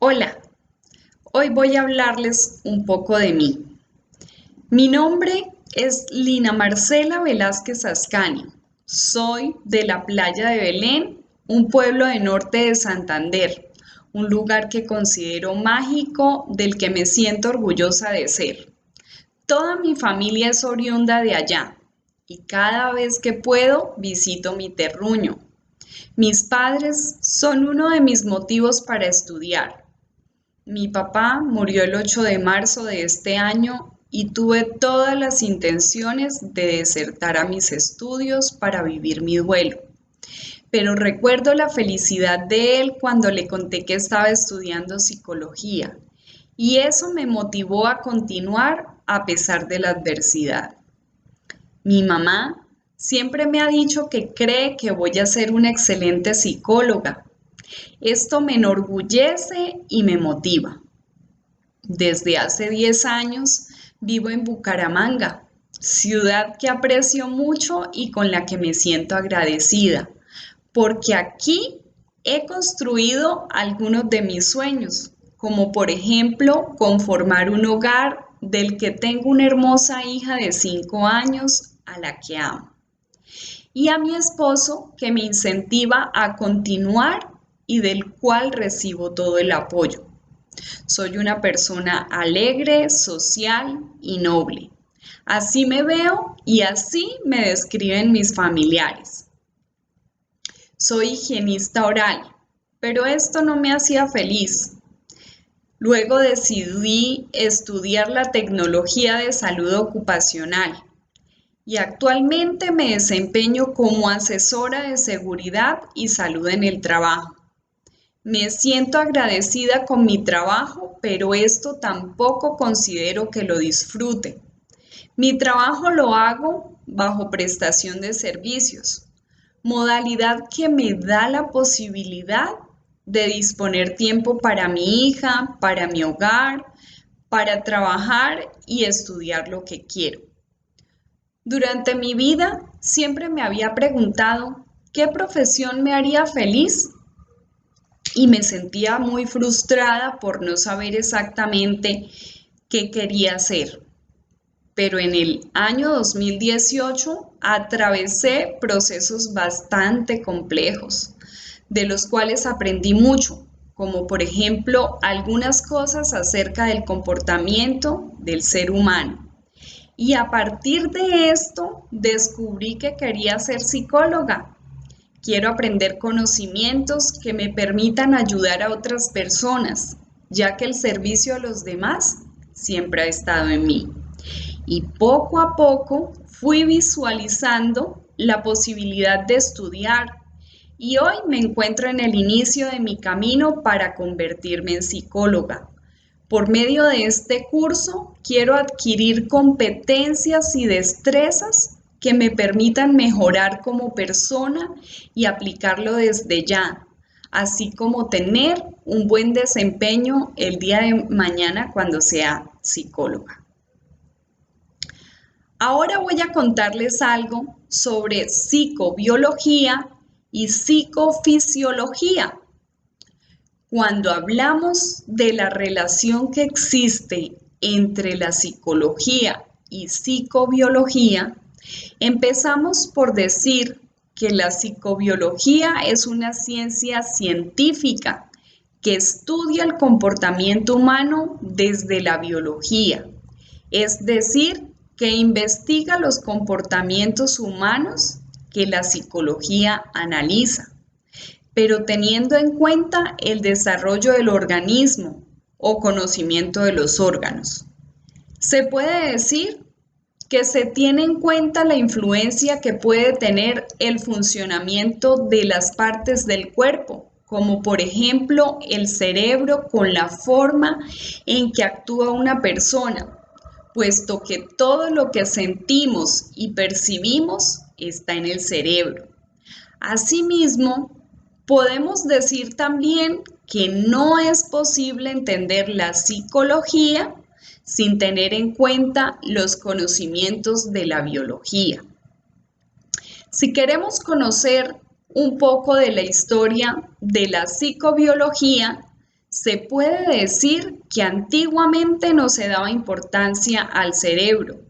Hola, hoy voy a hablarles un poco de mí. Mi nombre es Lina Marcela Velázquez Ascanio. Soy de la playa de Belén, un pueblo de norte de Santander, un lugar que considero mágico, del que me siento orgullosa de ser. Toda mi familia es oriunda de allá y cada vez que puedo visito mi terruño. Mis padres son uno de mis motivos para estudiar. Mi papá murió el 8 de marzo de este año y tuve todas las intenciones de desertar a mis estudios para vivir mi duelo. Pero recuerdo la felicidad de él cuando le conté que estaba estudiando psicología y eso me motivó a continuar a pesar de la adversidad. Mi mamá siempre me ha dicho que cree que voy a ser una excelente psicóloga. Esto me enorgullece y me motiva. Desde hace 10 años vivo en Bucaramanga, ciudad que aprecio mucho y con la que me siento agradecida, porque aquí he construido algunos de mis sueños, como por ejemplo conformar un hogar del que tengo una hermosa hija de 5 años a la que amo, y a mi esposo que me incentiva a continuar y del cual recibo todo el apoyo. Soy una persona alegre, social y noble. Así me veo y así me describen mis familiares. Soy higienista oral, pero esto no me hacía feliz. Luego decidí estudiar la tecnología de salud ocupacional y actualmente me desempeño como asesora de seguridad y salud en el trabajo. Me siento agradecida con mi trabajo, pero esto tampoco considero que lo disfrute. Mi trabajo lo hago bajo prestación de servicios, modalidad que me da la posibilidad de disponer tiempo para mi hija, para mi hogar, para trabajar y estudiar lo que quiero. Durante mi vida siempre me había preguntado qué profesión me haría feliz y me sentía muy frustrada por no saber exactamente qué quería hacer. Pero en el año 2018 atravesé procesos bastante complejos, de los cuales aprendí mucho, como por ejemplo algunas cosas acerca del comportamiento del ser humano. Y a partir de esto descubrí que quería ser psicóloga. Quiero aprender conocimientos que me permitan ayudar a otras personas, ya que el servicio a los demás siempre ha estado en mí. Y poco a poco fui visualizando la posibilidad de estudiar y hoy me encuentro en el inicio de mi camino para convertirme en psicóloga. Por medio de este curso quiero adquirir competencias y destrezas que me permitan mejorar como persona y aplicarlo desde ya, así como tener un buen desempeño el día de mañana cuando sea psicóloga. Ahora voy a contarles algo sobre psicobiología y psicofisiología. Cuando hablamos de la relación que existe entre la psicología y psicobiología, empezamos por decir que la psicobiología es una ciencia científica que estudia el comportamiento humano desde la biología, es decir, que investiga los comportamientos humanos que la psicología analiza, pero teniendo en cuenta el desarrollo del organismo o conocimiento de los órganos. Se puede decir que se tiene en cuenta la influencia que puede tener el funcionamiento de las partes del cuerpo, como por ejemplo el cerebro con la forma en que actúa una persona, puesto que todo lo que sentimos y percibimos está en el cerebro. Asimismo, podemos decir también que no es posible entender la psicología sin tener en cuenta los conocimientos de la biología. Si queremos conocer un poco de la historia de la psicobiología, Se puede decir que antiguamente no se daba importancia al cerebro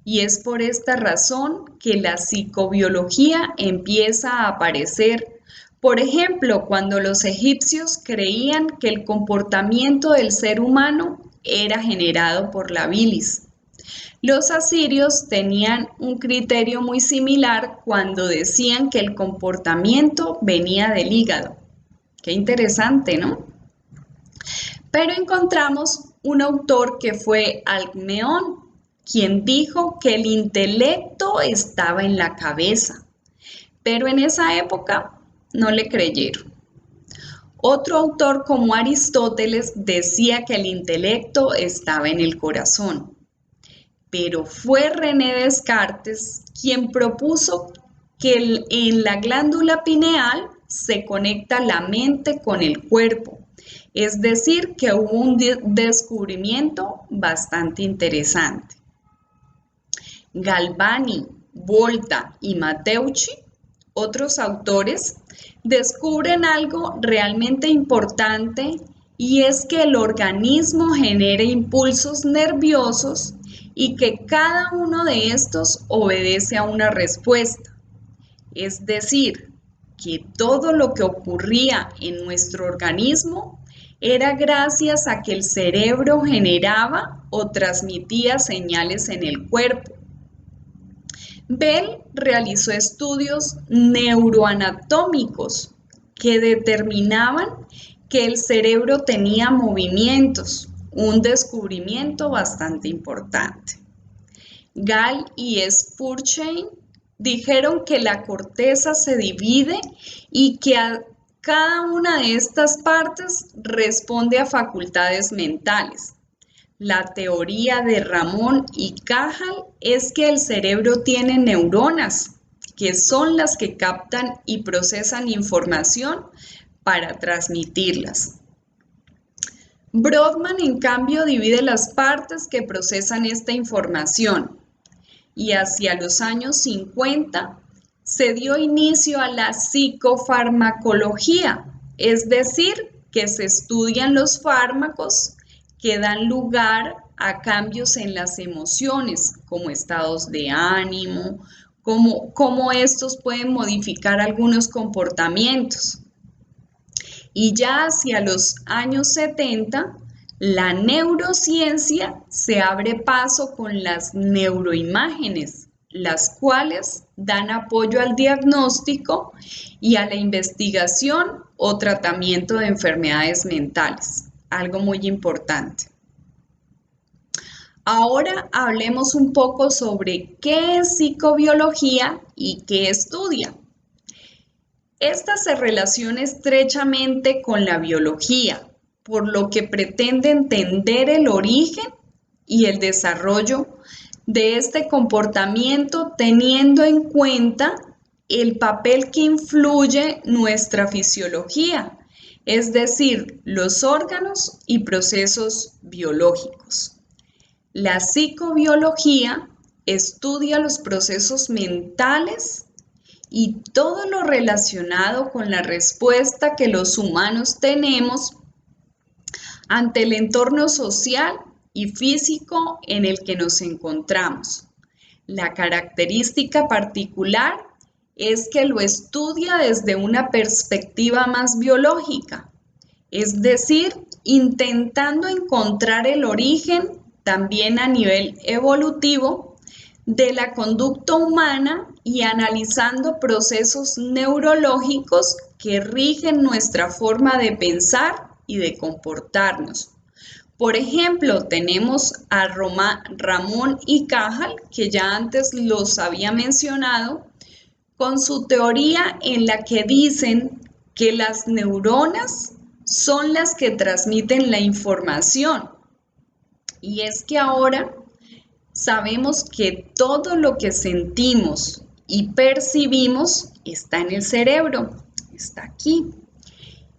y es por esta razón que la psicobiología empieza a aparecer. Por ejemplo, cuando los egipcios creían que el comportamiento del ser humano era generado por la bilis. Los asirios tenían un criterio muy similar cuando decían que el comportamiento venía del hígado. Qué interesante, ¿no? Pero encontramos un autor que fue Alcmeón, quien dijo que el intelecto estaba en la cabeza, pero en esa época no le creyeron. Otro autor como Aristóteles decía que el intelecto estaba en el corazón, pero fue René Descartes quien propuso que en la glándula pineal se conecta la mente con el cuerpo. Es decir, que hubo un descubrimiento bastante interesante. Galvani, Volta y Matteucci, otros autores, descubren algo realmente importante y es que el organismo genera impulsos nerviosos y que cada uno de estos obedece a una respuesta. Es decir, que todo lo que ocurría en nuestro organismo era gracias a que el cerebro generaba o transmitía señales en el cuerpo. Bell realizó estudios neuroanatómicos que determinaban que el cerebro tenía movimientos, un descubrimiento bastante importante. Gall y Spurgeon dijeron que la corteza se divide y que cada una de estas partes responde a facultades mentales. La teoría de Ramón y Cajal es que el cerebro tiene neuronas, que son las que captan y procesan información para transmitirlas. Brodmann, en cambio, divide las partes que procesan esta información y hacia los años 50 se dio inicio a la psicofarmacología, es decir, que se estudian los fármacos que dan lugar a cambios en las emociones, como estados de ánimo, cómo estos pueden modificar algunos comportamientos. Y ya hacia los años 70, la neurociencia se abre paso con las neuroimágenes, las cuales dan apoyo al diagnóstico y a la investigación o tratamiento de enfermedades mentales, algo muy importante. Ahora hablemos un poco sobre qué es psicobiología y qué estudia. Esta se relaciona estrechamente con la biología, por lo que pretende entender el origen y el desarrollo de este comportamiento teniendo en cuenta el papel que influye nuestra fisiología, es decir, los órganos y procesos biológicos. La psicobiología estudia los procesos mentales y todo lo relacionado con la respuesta que los humanos tenemos ante el entorno social y físico en el que nos encontramos. La característica particular es que lo estudia desde una perspectiva más biológica, es decir, intentando encontrar el origen también a nivel evolutivo de la conducta humana y analizando procesos neurológicos que rigen nuestra forma de pensar y de comportarnos. Por ejemplo, tenemos a Ramón y Cajal, que ya antes los había mencionado, con su teoría en la que dicen que las neuronas son las que transmiten la información. Y es que ahora sabemos que todo lo que sentimos y percibimos está en el cerebro, está aquí.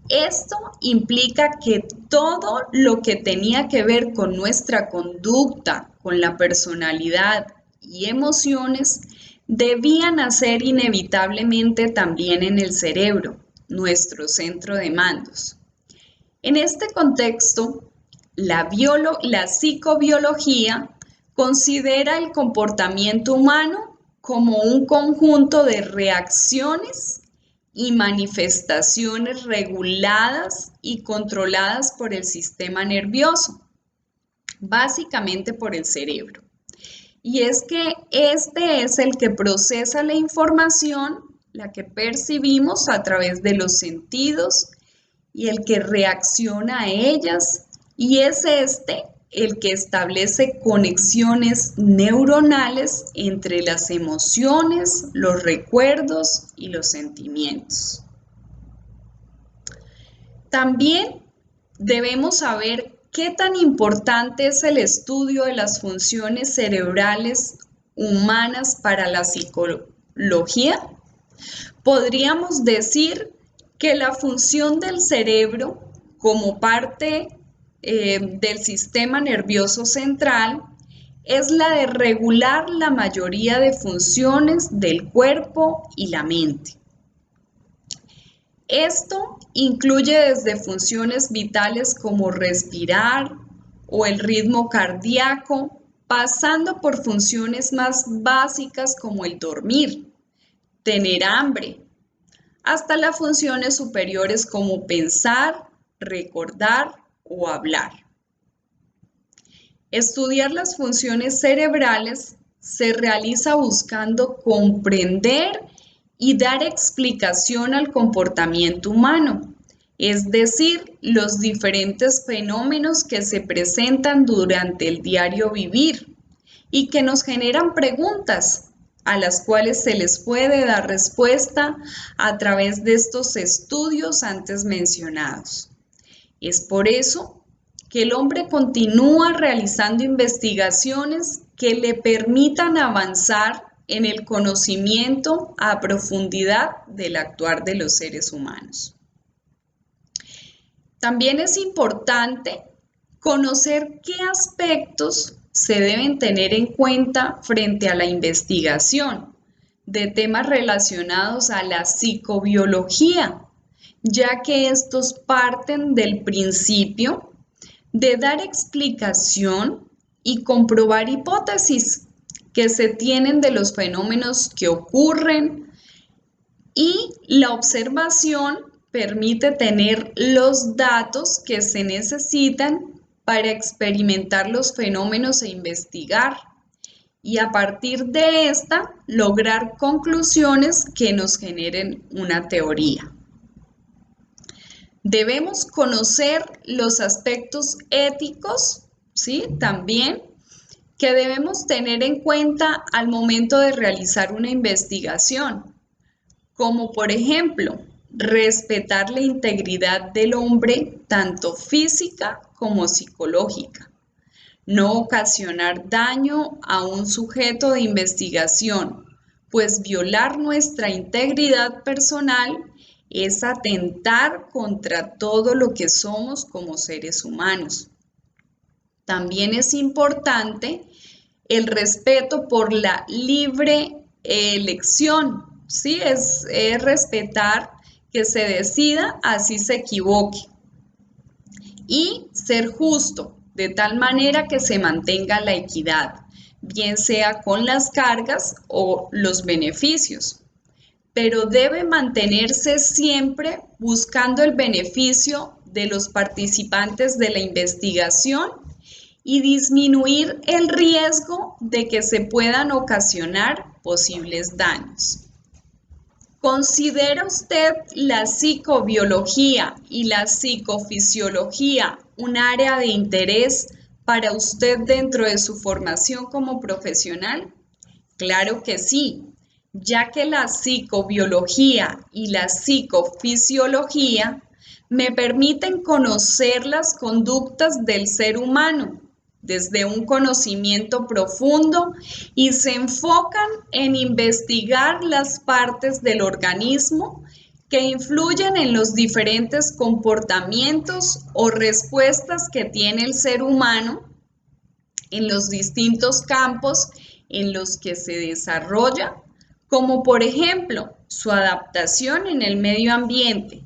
Esto implica que todo lo que tenía que ver con nuestra conducta, con la personalidad y emociones, debía nacer inevitablemente también en el cerebro, nuestro centro de mandos. En este contexto, la psicobiología considera el comportamiento humano como un conjunto de reacciones y manifestaciones reguladas y controladas por el sistema nervioso, básicamente por el cerebro. Y es que este es el que procesa la información, la que percibimos a través de los sentidos y el que reacciona a ellas, y es este el que establece conexiones neuronales entre las emociones, los recuerdos y los sentimientos. También debemos saber qué tan importante es el estudio de las funciones cerebrales humanas para la psicología. Podríamos decir que la función del cerebro como parte del sistema nervioso central es la de regular la mayoría de funciones del cuerpo y la mente. Esto incluye desde funciones vitales como respirar o el ritmo cardíaco, pasando por funciones más básicas como el dormir, tener hambre, hasta las funciones superiores como pensar, recordar o hablar. Estudiar las funciones cerebrales se realiza buscando comprender y dar explicación al comportamiento humano, es decir, los diferentes fenómenos que se presentan durante el diario vivir y que nos generan preguntas a las cuales se les puede dar respuesta a través de estos estudios antes mencionados. Es por eso que el hombre continúa realizando investigaciones que le permitan avanzar en el conocimiento a profundidad del actuar de los seres humanos. También es importante conocer qué aspectos se deben tener en cuenta frente a la investigación de temas relacionados a la psicobiología, ya que estos parten del principio de dar explicación y comprobar hipótesis que se tienen de los fenómenos que ocurren, y la observación permite tener los datos que se necesitan para experimentar los fenómenos e investigar, y a partir de esta lograr conclusiones que nos generen una teoría. Debemos conocer los aspectos éticos, ¿sí? También que debemos tener en cuenta al momento de realizar una investigación, como por ejemplo, respetar la integridad del hombre, tanto física como psicológica, no ocasionar daño a un sujeto de investigación, pues violar nuestra integridad personal es atentar contra todo lo que somos como seres humanos. También es importante el respeto por la libre elección, ¿sí? Es respetar que se decida así se equivoque, y ser justo de tal manera que se mantenga la equidad, bien sea con las cargas o los beneficios, pero debe mantenerse siempre buscando el beneficio de los participantes de la investigación y disminuir el riesgo de que se puedan ocasionar posibles daños. ¿Considera usted la psicobiología y la psicofisiología un área de interés para usted dentro de su formación como profesional? Claro que sí, ya que la psicobiología y la psicofisiología me permiten conocer las conductas del ser humano desde un conocimiento profundo y se enfocan en investigar las partes del organismo que influyen en los diferentes comportamientos o respuestas que tiene el ser humano en los distintos campos en los que se desarrolla, como por ejemplo su adaptación en el medio ambiente,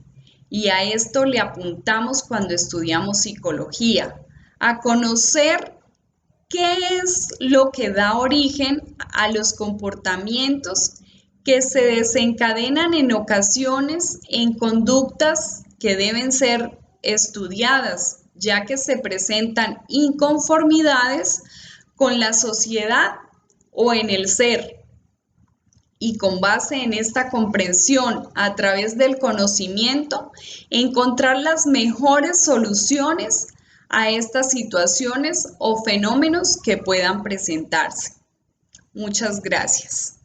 Y a esto le apuntamos cuando estudiamos psicología, a conocer qué es lo que da origen a los comportamientos que se desencadenan en ocasiones en conductas que deben ser estudiadas, ya que se presentan inconformidades con la sociedad o en el ser. Y con base en esta comprensión a través del conocimiento, encontrar las mejores soluciones a estas situaciones o fenómenos que puedan presentarse. Muchas gracias.